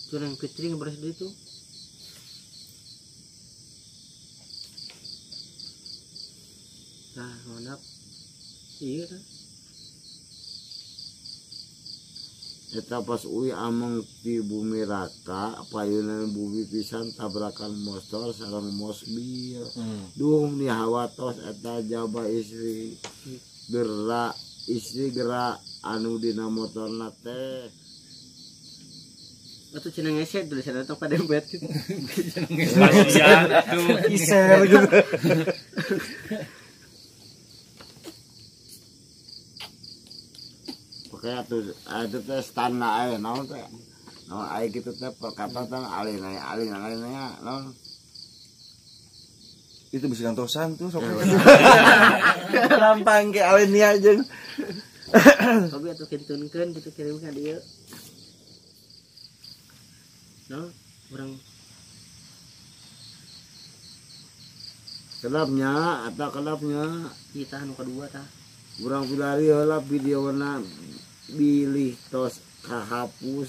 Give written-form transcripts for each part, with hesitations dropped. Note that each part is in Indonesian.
Curang Fitri ngeberes itu. Nah, manap. Iya kan. Eta pas uwi ameng di bumi raka payunan bumi pisan tabrakan motor sareng mobil. Duh ni hawatos eta jaba istri gerak anu dina motorna teh. Atau cina ngeset dulu sana atau pada bed gitu. Kasihan atuh. Iser gitu. Pokoknya itu teh stana aja, naon teh, naon aja gitu teh perkataan alin-alinnya, naon. Itu bisa gantosan tuh sok. Gampang ke alenia aja. Kopi atau kintunkan gitu kirimkan dia. No, orang Kedapnya, kita anu kedua tah. urang pilari heula videona bilih tos kahapus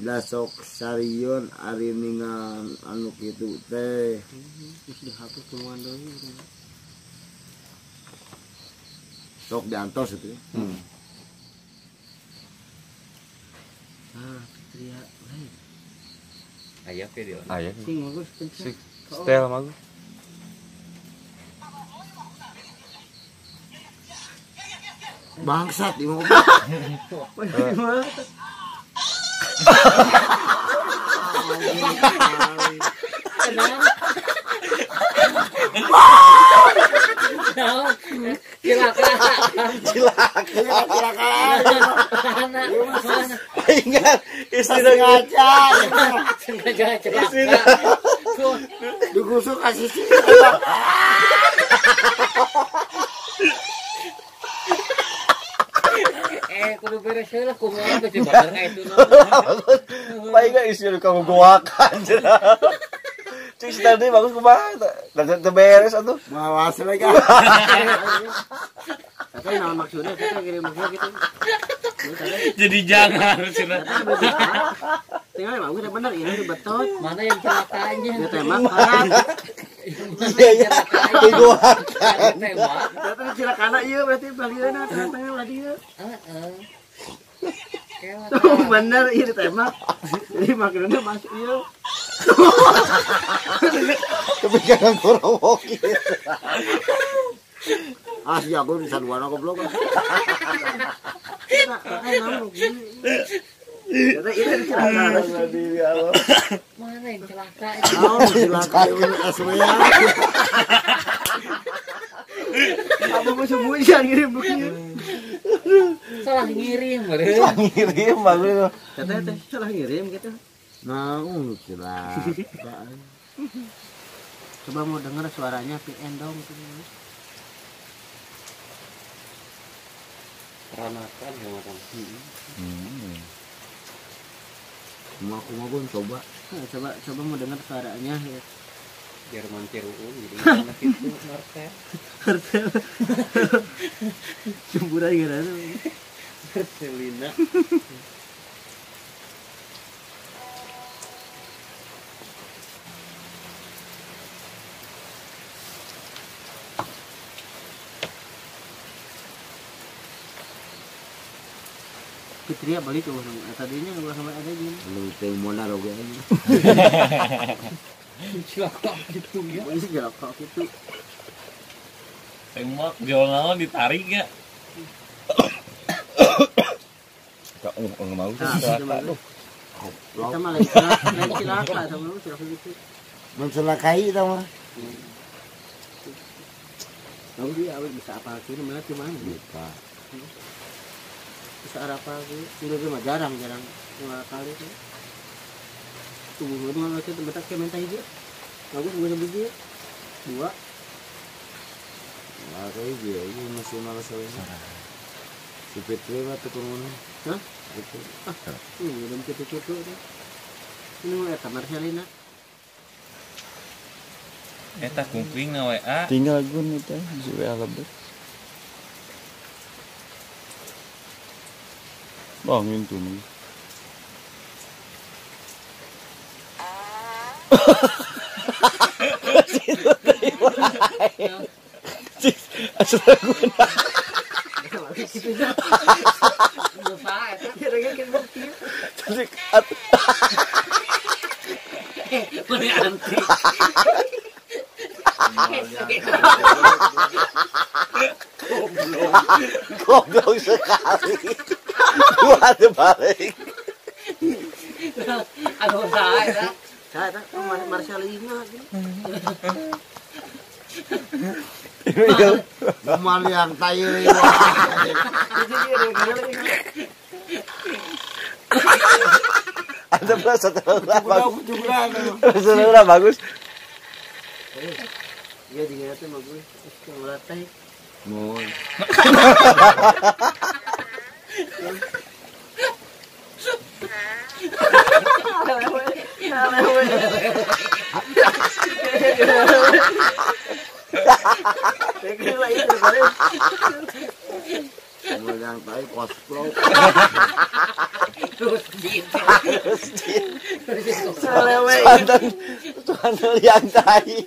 dasok sarion ari ningan anu kitu teh. Terus dihapus keluar deui. Sok diantos itu. Ah, Fitria, lain. Aya video. Aya. Sing bagus pencet. Stel mah. Bangsat ieu mah. Ingat istri ngaca. Digusuk kasih sih. Kudu beres heula kumaha teh bener ka itu. Baik gak istri kamu goakan cenah. Cik tadi bagus kumaha teh beres atuh. Mawas we kan. Tapi nama maksudnya kita kirim maksudnya gitu. Jadi jangan cenah. Tinggal emang udah bener ini betot. Mana yang celakanya? Dia tembak kan. Iya iya. Goakan. Tembak. Ternyata cilakana ieu berarti balieuna ternyata lah dia. Tuh bener ieu ditembak. Jadi maksudnya masuk ieu. Kepikiran kurang gitu. Ah si aku bisa duana goblok. Ternyata ini cilakana. Mana yang celaka? Oh, cilakana aslinya. Apa musuh jangan ngirim begini. Salah ngirim, Ngirim bagus. Ternyata salah ngirim gitu. Nah, cilak. Coba mau dengar suaranya PN dong gitu. Peranakan ya macam. Aku mau pun coba. Nah, coba mau dengar suaranya ya. Jerman Ciruun jadi anak itu Martel. Cemburan gara Marcelina. Fitria balik tuh tadinya nggak sampai ada gini. Lu teh modal oge aja. celaka gitu ya. Ini segala kok gitu. Tembak jual naon ditarik ya. Enggak mau Nah, celaka. kita malah cilaka sama lu cilaka gitu. Mencelakai tau mah. Tahu dia awet bisa apa sih namanya cuman Bisa. bisa apa sih udah mah jarang dua kali tuh. Tubuh gue mah macam tempat kayak minta hijau. Bagus gue sebiji dua. Nah, kayak dia ini masih malas aja. Si Fitri mah tuh kurang. Hah? Itu. Belum cucu-cucu tuh. Ini mau eta Marcelina. Eta kumpling na WA. Tinggal gun itu di WA lebet. Bangin tuh nih. Situ teh wae. Asraguna. Dosa eta. Kira-kira kan bukti. Jadi Mane anti. goblok sekali. Dua balik. Aduh sae eta. Saya tak Marcelina gitu. Mal yang tayo Jadi dia lagi. Ada belas satu bagus. Juga. Sebenarnya bagus. Iya juga tuh bagus. Yang melatih. Mohon. Mal yang tayo cosplay. Terus gitu. Tuhan yang tai.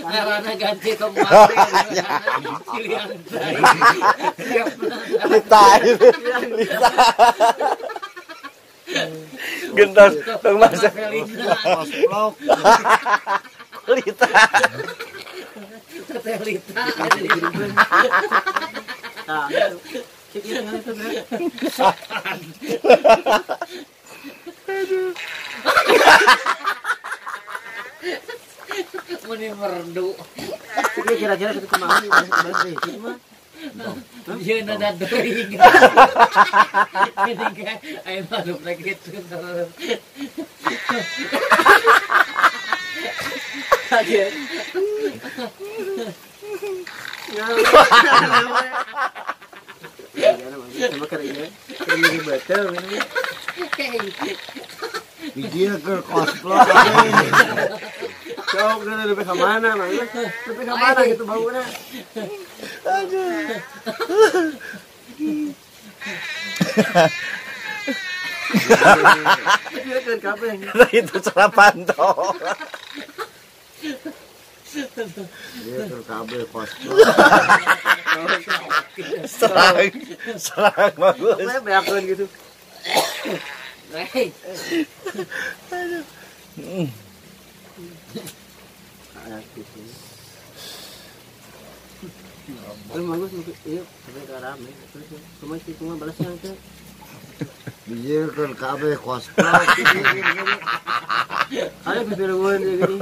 Karena ganti kemarin. Pilihan saya. Tai. Gentos Bang Mas. Cosplay. Kulita. Telita. Nah, itu. Cikir dengan itu berat. Meni merdu. Cikir kira-kira kita kemana nih? Balas deh. Itu mah. Dia nada dering. Ini kayak ayo masuk lagi itu. Kaget. Sama kerja. Ini betul ini. Video ke cosplay. Cok, udah lebih ke mana, Mang? Lebih ke mana gitu baunya? Dia kan kabeh. Itu sarapan toh. Dia ke kabel cosplay. Serang bagus. Saya beakon gitu. Hei, Kayak gitu. Terus bagus mungkin iya sampai ke rame. Terus cuma itu cuma balas yang ke Video ke kabel cosplay. ada bibir gue gini.